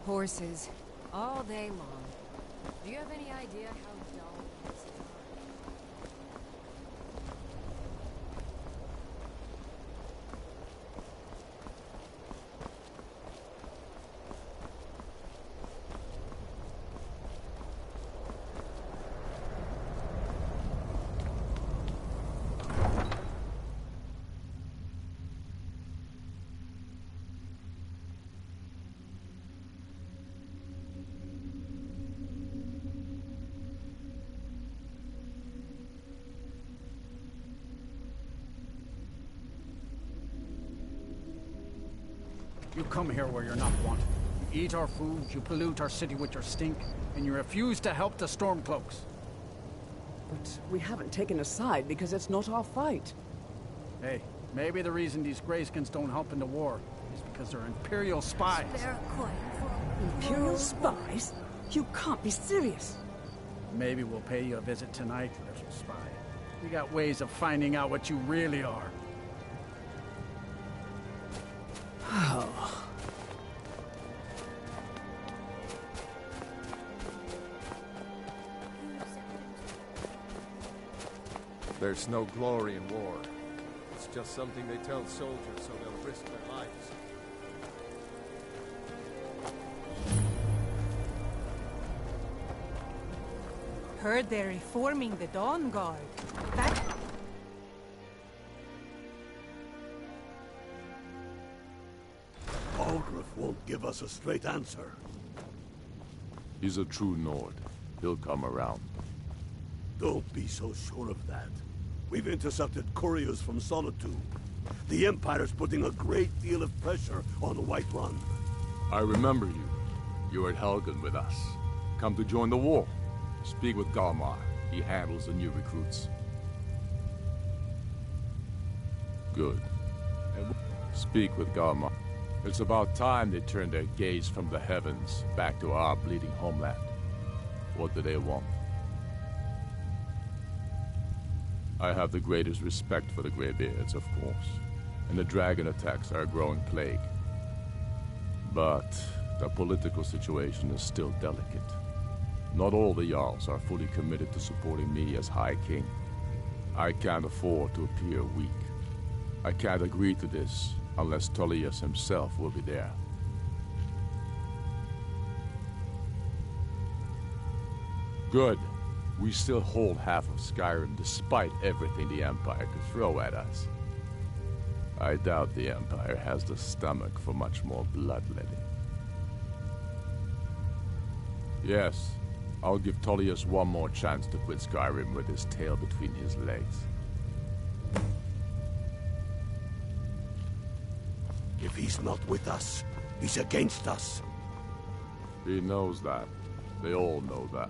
Horses. All day long. Do you have any idea how dull horses are? You come here where you're not wanted. You eat our food, you pollute our city with your stink, and you refuse to help the Stormcloaks. But we haven't taken a side because it's not our fight. Hey, maybe the reason these Greyskins don't help in the war is because they're Imperial spies. Imperial spies? You can't be serious. Maybe we'll pay you a visit tonight, little spy. We got ways of finding out what you really are. There's no glory in war. It's just something they tell soldiers so they'll risk their lives. Heard they're reforming the Dawn Guard. That... Algrith won't give us a straight answer. He's a true Nord. He'll come around. Don't be so sure of that. We've intercepted couriers from Solitude. The Empire's putting a great deal of pressure on the White Run. I remember you. You were at Helgen with us. Come to join the war. Speak with Galmar. He handles the new recruits. Good. Speak with Galmar. It's about time they turned their gaze from the heavens back to our bleeding homeland. What do they want? I have the greatest respect for the Greybeards, of course, and the dragon attacks are a growing plague. But the political situation is still delicate. Not all the Jarls are fully committed to supporting me as High King. I can't afford to appear weak. I can't agree to this unless Tullius himself will be there. Good. We still hold half of Skyrim despite everything the Empire could throw at us. I doubt the Empire has the stomach for much more bloodletting. Yes, I'll give Tullius one more chance to quit Skyrim with his tail between his legs. If he's not with us, he's against us. He knows that. They all know that.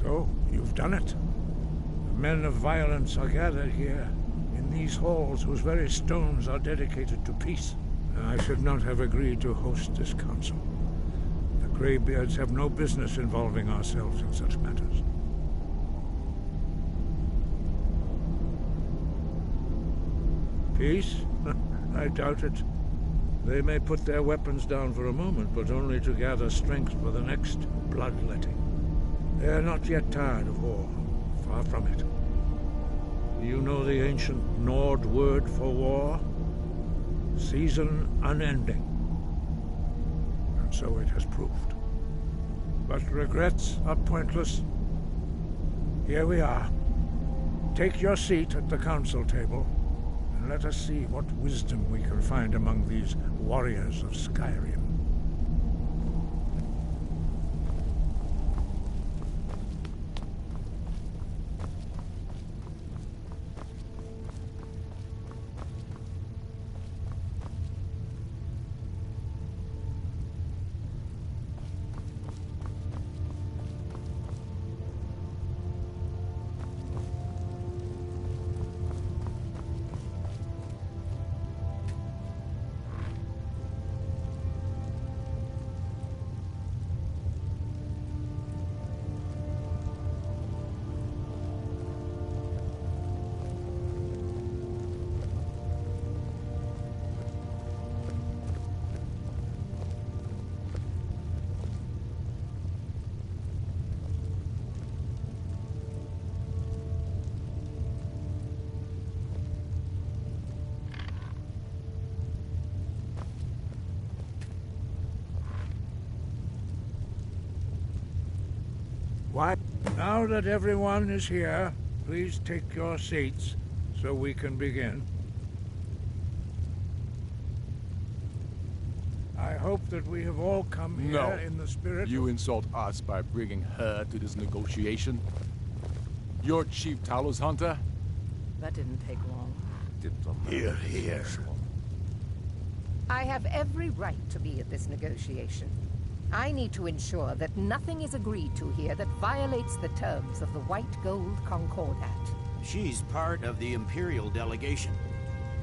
So, you've done it. The men of violence are gathered here, in these halls whose very stones are dedicated to peace. And I should not have agreed to host this council. The Greybeards have no business involving ourselves in such matters. Peace? I doubt it. They may put their weapons down for a moment, but only to gather strength for the next bloodletting. They are not yet tired of war. Far from it. Do you know the ancient Nord word for war? Season unending. And so it has proved. But regrets are pointless. Here we are. Take your seat at the council table, and let us see what wisdom we can find among these warriors of Skyrim. Why? Now that everyone is here, please take your seats so we can begin. I hope that we have all come here in the spirit You insult us by bringing her to this negotiation? You're Chief Talos Hunter? That didn't take long. Here, here. I have every right to be at this negotiation. I need to ensure that nothing is agreed to here that violates the terms of the White Gold Concordat. She's part of the Imperial delegation.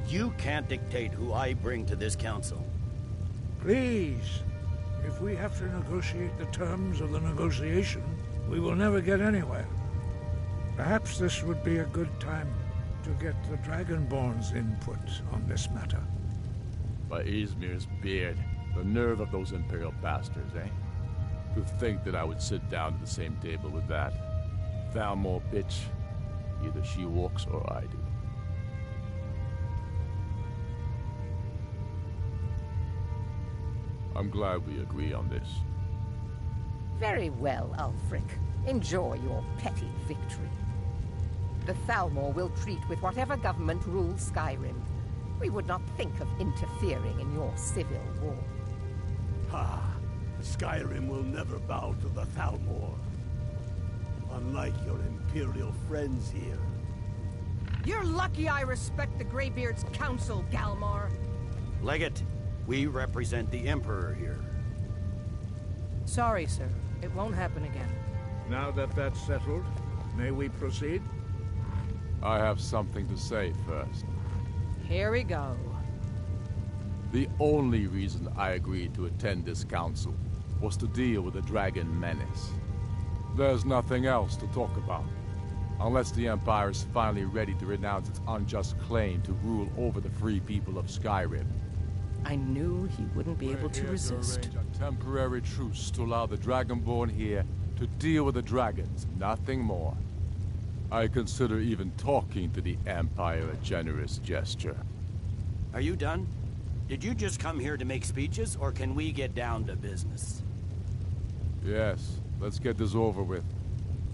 You can't dictate who I bring to this council. Please, if we have to negotiate the terms of the negotiation, we will never get anywhere. Perhaps this would be a good time to get the Dragonborn's input on this matter. By Izmir's beard, the nerve of those Imperial bastards, eh? To think that I would sit down at the same table with that Thalmor bitch. Either she walks or I do. I'm glad we agree on this. Very well, Ulfric. Enjoy your petty victory. The Thalmor will treat with whatever government rules Skyrim. We would not think of interfering in your civil war. Ha! Skyrim will never bow to the Thalmor. Unlike your Imperial friends here. You're lucky I respect the Greybeard's counsel, Galmar. Legate, we represent the Emperor here. Sorry, sir. It won't happen again. Now that that's settled, may we proceed? I have something to say first. Here we go. The only reason I agreed to attend this council was to deal with the dragon menace. There's nothing else to talk about, unless the Empire is finally ready to renounce its unjust claim to rule over the free people of Skyrim. I knew he wouldn't be able to resist. To arrange a temporary truce to allow the Dragonborn here to deal with the dragons, nothing more. I consider even talking to the Empire a generous gesture. Are you done? Did you just come here to make speeches, or can we get down to business? Yes, let's get this over with.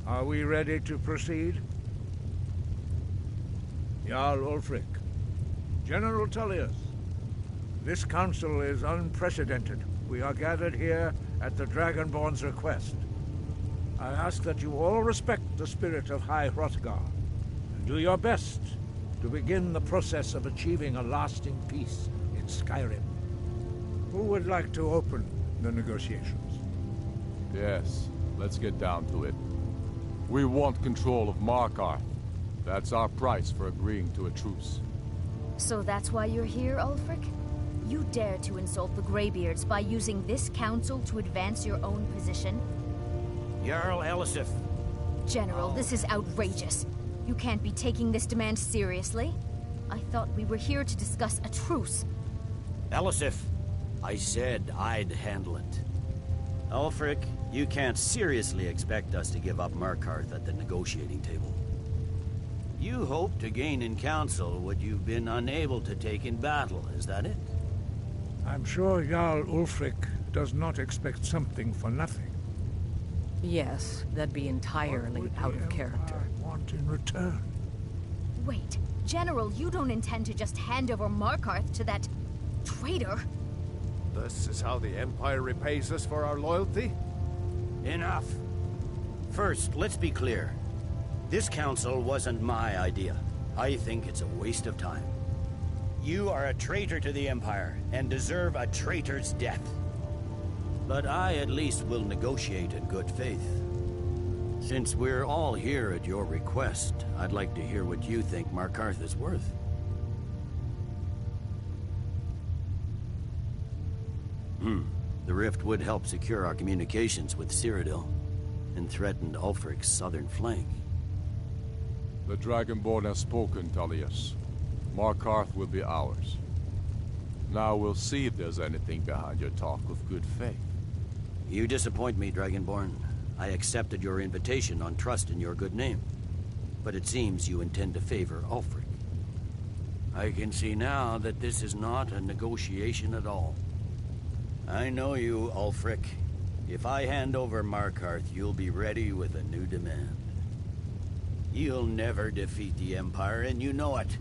Are we ready to proceed? Jarl Ulfric, General Tullius, this council is unprecedented. We are gathered here at the Dragonborn's request. I ask that you all respect the spirit of High Hrothgar, and do your best to begin the process of achieving a lasting peace in Skyrim. Who would like to open the negotiations? Yes, let's get down to it. We want control of Markarth. That's our price for agreeing to a truce. So that's why you're here, Ulfric? You dare to insult the Greybeards by using this council to advance your own position? Jarl Elisif. General, this is outrageous. You can't be taking this demand seriously. I thought we were here to discuss a truce. Elisif, I said I'd handle it. Ulfric, you can't seriously expect us to give up Markarth at the negotiating table. You hoped to gain in council what you've been unable to take in battle, is that it? I'm sure Jarl Ulfric does not expect something for nothing. Yes, that'd be entirely out of character. Want in return? Wait, General, you don't intend to just hand over Markarth to that traitor? This is how the Empire repays us for our loyalty? Enough. First, let's be clear. This council wasn't my idea. I think it's a waste of time. You are a traitor to the Empire, and deserve a traitor's death. But I at least will negotiate in good faith. Since we're all here at your request, I'd like to hear what you think Markarth is worth. The rift would help secure our communications with Cyrodiil, and threatened Ulfric's southern flank. The Dragonborn has spoken, Tullius. Markarth will be ours. Now we'll see if there's anything behind your talk of good faith. You disappoint me, Dragonborn. I accepted your invitation on trust in your good name. But it seems you intend to favor Ulfric. I can see now that this is not a negotiation at all. I know you, Ulfric. If I hand over Markarth, you'll be ready with a new demand. You'll never defeat the Empire, and you know it.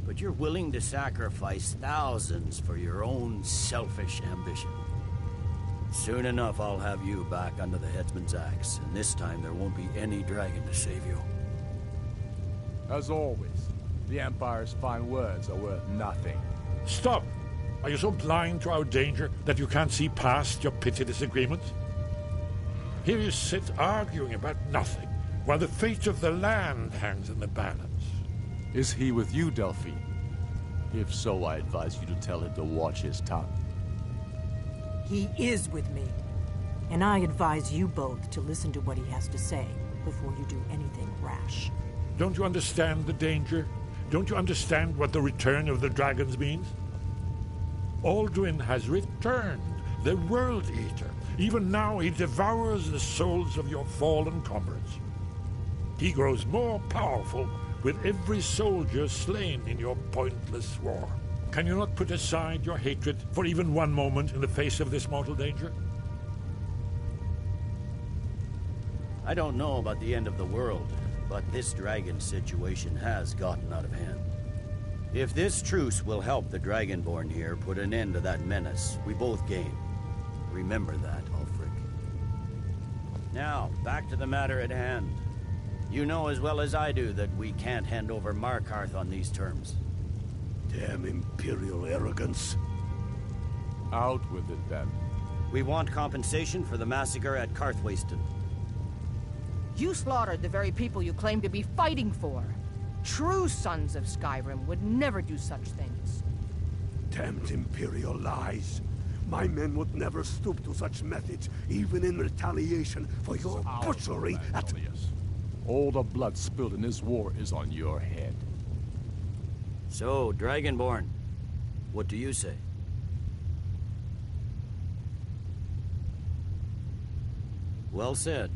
But you're willing to sacrifice thousands for your own selfish ambition. Soon enough, I'll have you back under the headsman's axe, and this time there won't be any dragon to save you. As always, the Empire's fine words are worth nothing. Stop! Are you so blind to our danger that you can't see past your petty disagreements? Here you sit arguing about nothing, while the fate of the land hangs in the balance. Is he with you, Delphine? If so, I advise you to tell him to watch his tongue. He is with me. And I advise you both to listen to what he has to say before you do anything rash. Don't you understand the danger? Don't you understand what the return of the dragons means? Alduin has returned, the World Eater. Even now he devours the souls of your fallen comrades. He grows more powerful with every soldier slain in your pointless war. Can you not put aside your hatred for even one moment in the face of this mortal danger? I don't know about the end of the world, but this dragon situation has gotten out of hand. If this truce will help the Dragonborn here put an end to that menace, we both gain. Remember that, Ulfric. Now, back to the matter at hand. You know as well as I do that we can't hand over Markarth on these terms. Damn Imperial arrogance. Out with it, then. We want compensation for the massacre at Karthwasten. You slaughtered the very people you claim to be fighting for. True sons of Skyrim would never do such things. Damned Imperial lies. My men would never stoop to such methods, even in retaliation for your butchery at... All the blood spilled in this war is on your head. So, Dragonborn, what do you say? Well said.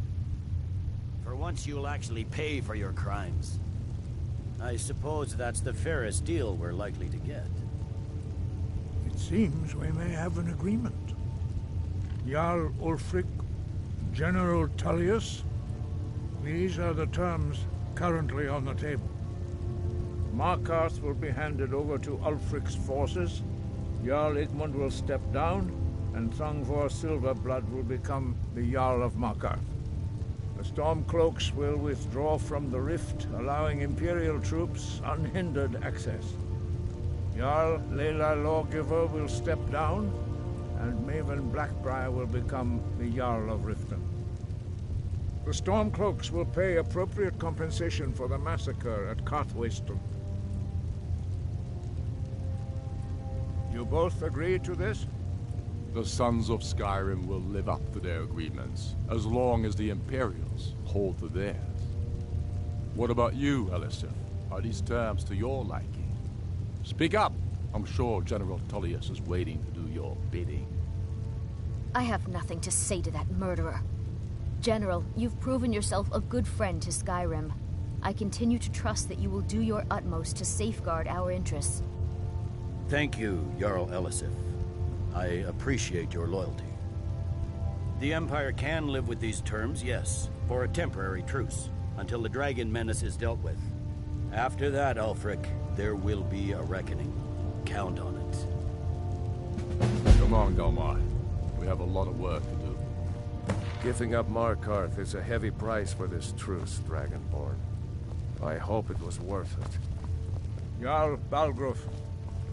For once you'll actually pay for your crimes. I suppose that's the fairest deal we're likely to get. It seems we may have an agreement. Jarl Ulfric, General Tullius, these are the terms currently on the table. Markarth will be handed over to Ulfric's forces, Jarl Igmund will step down, and Thongvor Silverblood will become the Jarl of Markarth. The Stormcloaks will withdraw from the rift, allowing Imperial troops unhindered access. Jarl Leila Lawgiver will step down, and Maven Blackbriar will become the Jarl of Riften. The Stormcloaks will pay appropriate compensation for the massacre at Karthwasten. You both agree to this? The Sons of Skyrim will live up to their agreements, as long as the Imperials hold to theirs. What about you, Elisif? Are these terms to your liking? Speak up! I'm sure General Tullius is waiting to do your bidding. I have nothing to say to that murderer. General, you've proven yourself a good friend to Skyrim. I continue to trust that you will do your utmost to safeguard our interests. Thank you, Jarl Elisif. I appreciate your loyalty. The Empire can live with these terms, yes, for a temporary truce, until the dragon menace is dealt with. After that, Ulfric, there will be a reckoning. Count on it. Come on, Galmar. We have a lot of work to do. Giving up Markarth is a heavy price for this truce, Dragonborn. I hope it was worth it. Jarl Balgruuf,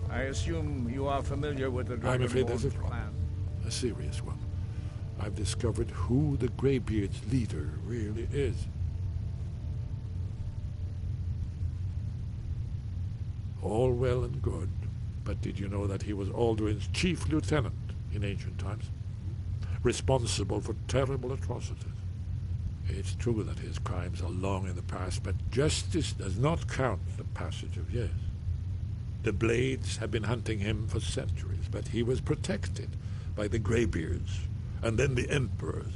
I assume you are familiar with the I'm afraid there's a Dragonborn's problem. plan. A serious one. I've discovered who the Greybeard's leader really is. All well and good, but did you know that he was Alduin's chief lieutenant in ancient times? Responsible for terrible atrocities. It's true that his crimes are long in the past, but justice does not count the passage of years. The Blades have been hunting him for centuries, but he was protected by the Greybeards, and then the Emperors.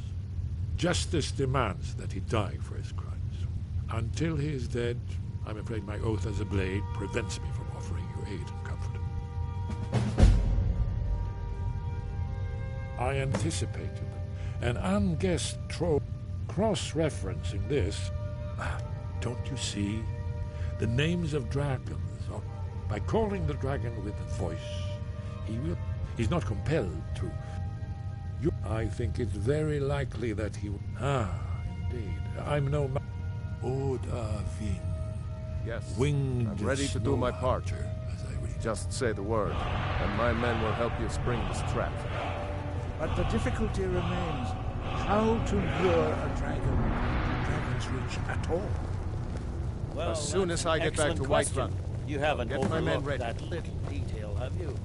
Justice demands that he die for his crimes. Until he is dead, I'm afraid my oath as a Blade prevents me from offering you aid and comfort. I anticipated them. An unguessed troll cross-referencing this. Don't you see? The names of dragons. By calling the dragon with a voice, he's not compelled to. I think it's very likely that he will. Indeed. I'm no Odahviin. Yes, Winged I'm ready to do my part. As I read. Just say the word, and my men will help you spring this trap. But the difficulty remains how to lure a dragon to Dragon's Reach at all. Well, as soon as I get back to Whiterun, You haven't get my men overlooked ready. that little detail, have you?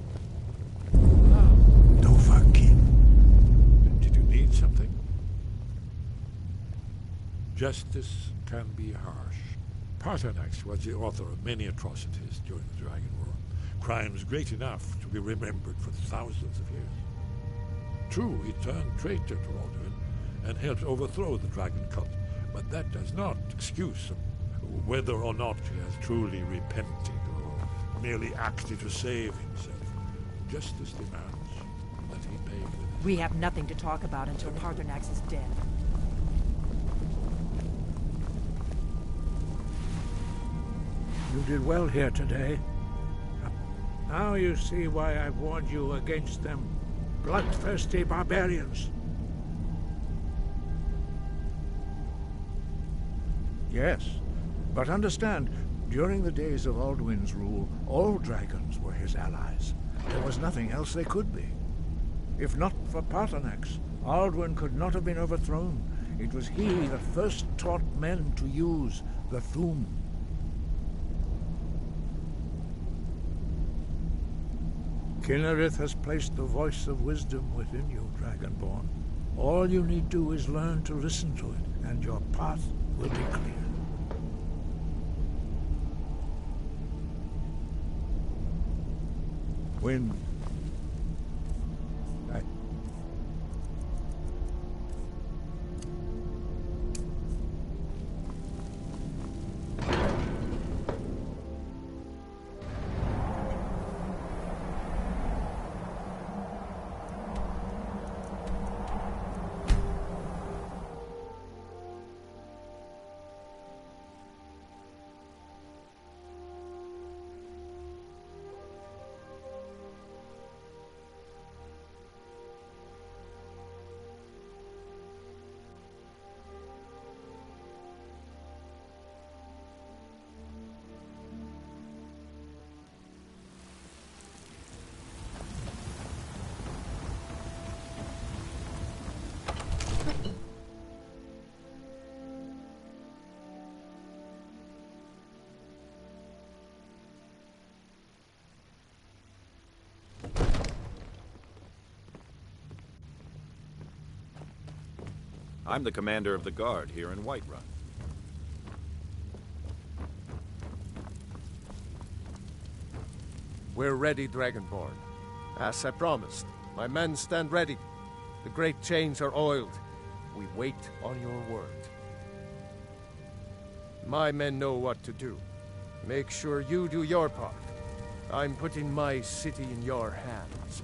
Dovahkiin. Did you need something? Justice can be harsh. Paternax was the author of many atrocities during the Dragon War. Crimes great enough to be remembered for thousands of years. True, he turned traitor to Alduin and helped overthrow the dragon cult, but that does not excuse him. Whether or not he has truly repented or merely acted to save himself, justice demands that he pay with his... We have nothing to talk about until Paternax is dead. You did well here today. Now you see why I warned you against them bloodthirsty barbarians. Yes, but understand, during the days of Alduin's rule, all dragons were his allies. There was nothing else they could be. If not for Paternax, Alduin could not have been overthrown. It was he that first taught men to use the Thu'um. Kynareth has placed the voice of wisdom within you, Dragonborn. All you need do is learn to listen to it, and your path will be clear. When I'm the commander of the guard here in Whiterun. We're ready, Dragonborn. As I promised, my men stand ready. The great chains are oiled. We wait on your word. My men know what to do. Make sure you do your part. I'm putting my city in your hands.